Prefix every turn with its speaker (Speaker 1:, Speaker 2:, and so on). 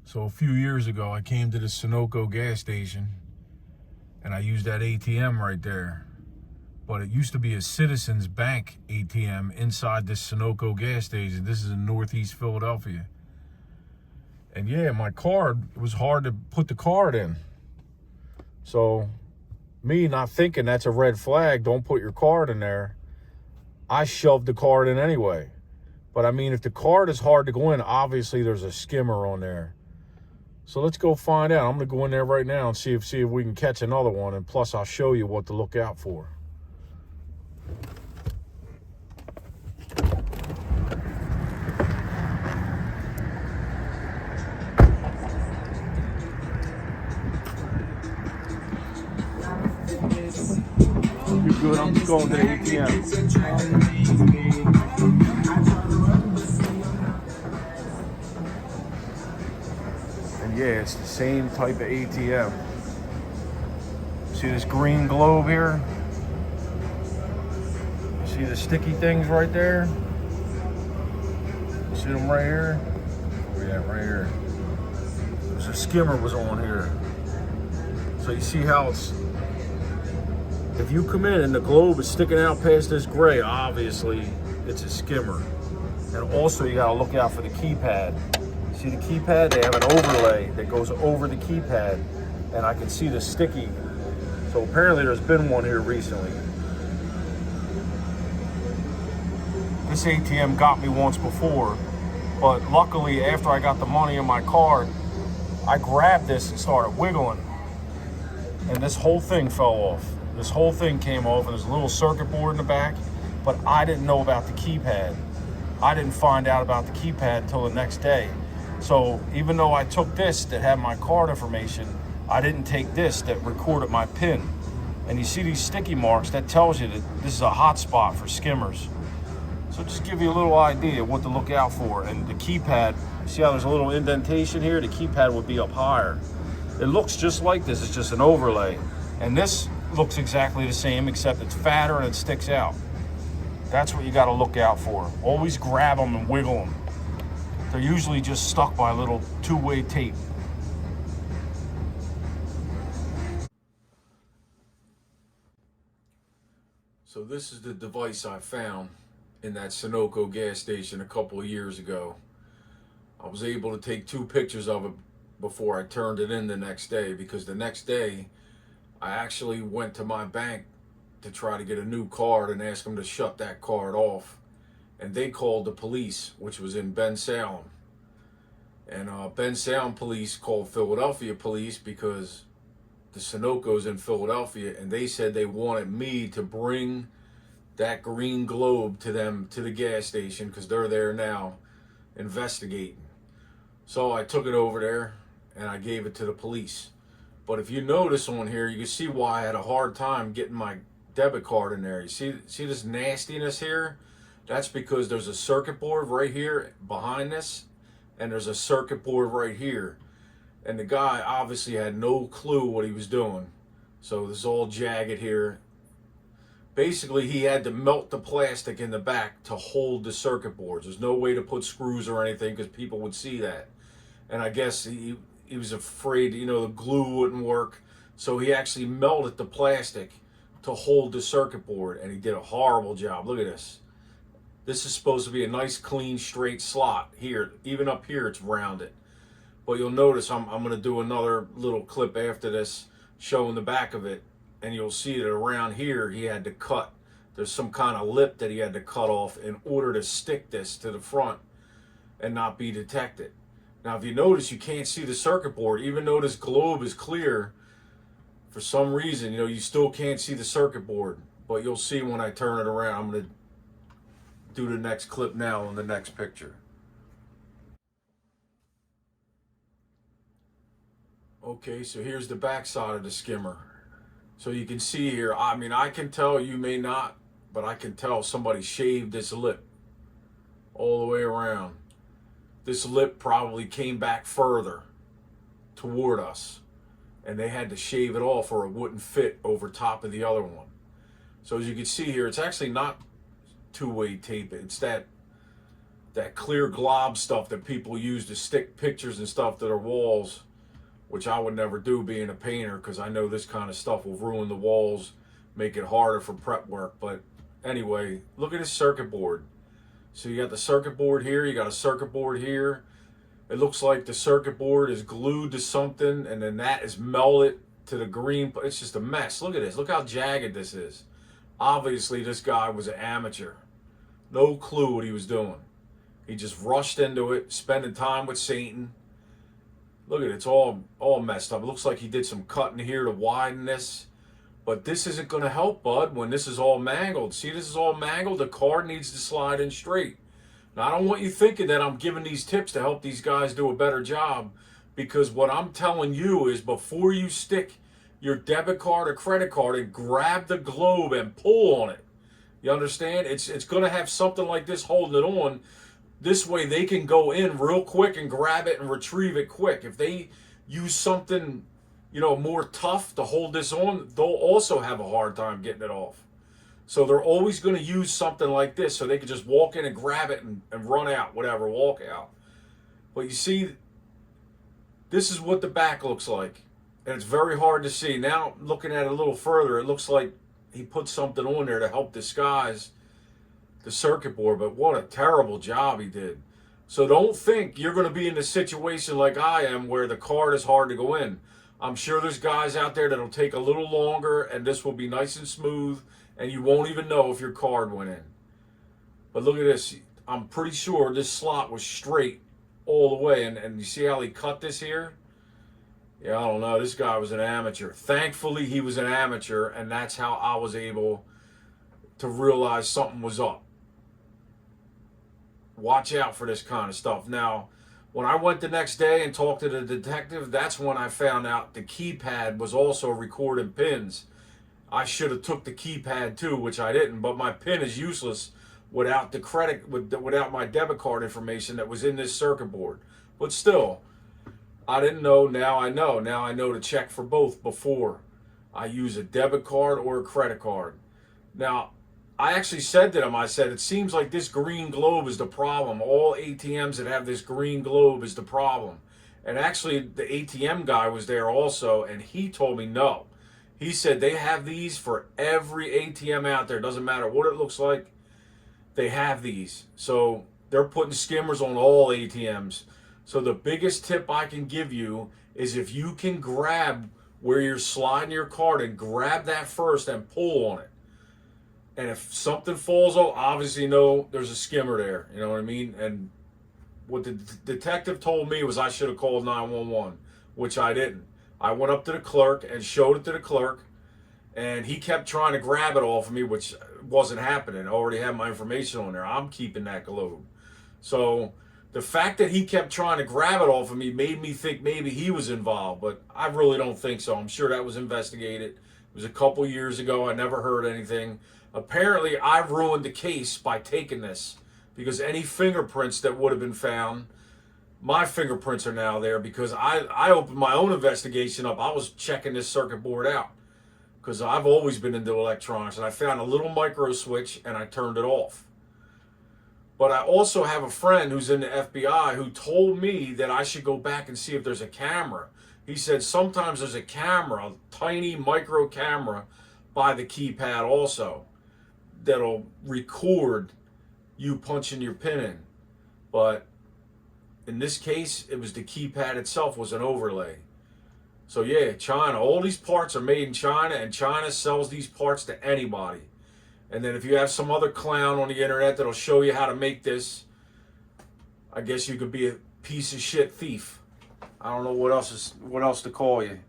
Speaker 1: So a few years ago, I came to the Sunoco gas station and I used that ATM right there. But it used to be a Citizens Bank ATM inside this Sunoco gas station. This is in Northeast Philadelphia. And yeah, my card, it was hard to put the card in. So me not thinking that's a red flag, don't put your card in there, I shoved the card in anyway. But I mean, if the card is hard to go in, obviously there's a skimmer on there. So let's go find out. I'm gonna go in there right now and see if we can catch another one. And plus I'll show you what to look out for. You're good, I'm just going to the ATM. And yeah, it's the same type of ATM. See this green globe here? See the sticky things right there? See them right here? Oh yeah, right here. There's a skimmer was on here. So you see how it's, if you come in and the globe is sticking out past this gray, obviously it's a skimmer. And also you gotta look out for the keypad. See the keypad? They have an overlay that goes over the keypad, and I can see the sticky. So apparently there's been one here recently. This ATM got me once before, but luckily after I got the money in my card, I grabbed this and started wiggling, and this whole thing fell off. This whole thing came off, and there's a little circuit board in the back, but I didn't know about the keypad. I didn't find out about the keypad until the next day. So even though I took this that had my card information, I didn't take this that recorded my PIN. And you see these sticky marks, that tells you that this is a hot spot for skimmers. So just give you a little idea of what to look out for. And the keypad, see how there's a little indentation here? The keypad would be up higher. It looks just like this, it's just an overlay. And this looks exactly the same, except it's fatter and it sticks out. That's what you gotta look out for. Always grab them and wiggle them. They're usually just stuck by a little two-way tape. So this is the device I found in that Sunoco gas station a couple of years ago. I was able to take 2 pictures of it before I turned it in the next day, because the next day I actually went to my bank to try to get a new card and ask them to shut that card off. And they called the police, which was in Bensalem. And Bensalem police called Philadelphia police because the Sunoco's in Philadelphia, and they said they wanted me to bring that green globe to them to the gas station because they're there now investigating. So I took it over there and I gave it to the police. But if you notice on here, you can see why I had a hard time getting my debit card in there. You see this nastiness here? That's because there's a circuit board right here behind this, and there's a circuit board right here. And the guy obviously had no clue what he was doing. So this is all jagged here. Basically, he had to melt the plastic in the back to hold the circuit boards. There's no way to put screws or anything because people would see that. And I guess he was afraid, the glue wouldn't work. So he actually melted the plastic to hold the circuit board, and he did a horrible job. Look at this. This is supposed to be a nice, clean, straight slot here. Even up here, it's rounded. But you'll notice I'm going to do another little clip after this showing the back of it, and you'll see that around here he had to cut. There's some kind of lip that he had to cut off in order to stick this to the front and not be detected. Now, if you notice, you can't see the circuit board. Even though this globe is clear, for some reason, you still can't see the circuit board. But you'll see when I turn it around. I'm going to do the next clip now on the next picture. Okay, so here's the back side of the skimmer. So you can see here, I can tell, you may not, but I can tell somebody shaved this lip all the way around. This lip probably came back further toward us, and they had to shave it off or it wouldn't fit over top of the other one. So as you can see here, it's actually not two-way tape. It's that that clear glob stuff that people use to stick pictures and stuff to their walls, which I would never do being a painter, because I know this kind of stuff will ruin the walls, make it harder for prep work. But anyway, look at this circuit board. So you got the circuit board here, you got a circuit board here. It looks like the circuit board is glued to something, and then that is melted to the green. It's just a mess. Look at this. Look how jagged this is. Obviously, this guy was an amateur. No clue what he was doing. He just rushed into it, spending time with Satan. Look at it. It's all messed up. It looks like he did some cutting here to widen this. But this isn't going to help, bud, when this is all mangled. See, this is all mangled. The card needs to slide in straight. Now, I don't want you thinking that I'm giving these tips to help these guys do a better job, because what I'm telling you is before you stick your debit card or credit card and grab the globe and pull on it. You understand? It's going to have something like this holding it on. This way they can go in real quick and grab it and retrieve it quick. If they use something, more tough to hold this on, they'll also have a hard time getting it off. So they're always going to use something like this so they can just walk in and grab it and run out, whatever, walk out. But you see, this is what the back looks like. And it's very hard to see. Now, looking at it a little further, it looks like he put something on there to help disguise the circuit board. But what a terrible job he did. So don't think you're going to be in a situation like I am where the card is hard to go in. I'm sure there's guys out there that'll take a little longer, and this will be nice and smooth, and you won't even know if your card went in. But look at this. I'm pretty sure this slot was straight all the way. And you see how he cut this here? Yeah, I don't know. This guy was an amateur. Thankfully, he was an amateur, and that's how I was able to realize something was up. Watch out for this kind of stuff. Now, when I went the next day and talked to the detective, that's when I found out the keypad was also recording pins. I should have took the keypad too, which I didn't, but my pin is useless without the without my debit card information that was in this circuit board. But still, I didn't know. Now I know. Now I know to check for both before I use a debit card or a credit card. Now, I actually said to them, I said, it seems like this green globe is the problem. All ATMs that have this green globe is the problem. And actually, the ATM guy was there also, and he told me no. He said they have these for every ATM out there. Doesn't matter what it looks like. They have these. So they're putting skimmers on all ATMs. So the biggest tip I can give you is if you can grab where you're sliding your card and grab that first and pull on it. And if something falls off, obviously know there's a skimmer there. You know what I mean? And what the detective told me was I should have called 911, which I didn't. I went up to the clerk and showed it to the clerk, and he kept trying to grab it off of me, which wasn't happening. I already had my information on there. I'm keeping that globe. So the fact that he kept trying to grab it off of me made me think maybe he was involved, but I really don't think so. I'm sure that was investigated. It was a couple years ago. I never heard anything. Apparently, I ruined the case by taking this, because any fingerprints that would have been found, my fingerprints are now there, because I opened my own investigation up. I was checking this circuit board out because I've always been into electronics, and I found a little micro switch and I turned it off. But I also have a friend who's in the FBI who told me that I should go back and see if there's a camera. He said sometimes there's a camera, a tiny micro camera by the keypad also, that'll record you punching your pin in. But in this case, it was the keypad itself was an overlay. So yeah, China, all these parts are made in China, and China sells these parts to anybody. And then if you have some other clown on the internet that'll show you how to make this, I guess you could be a piece of shit thief. I don't know what else to call you.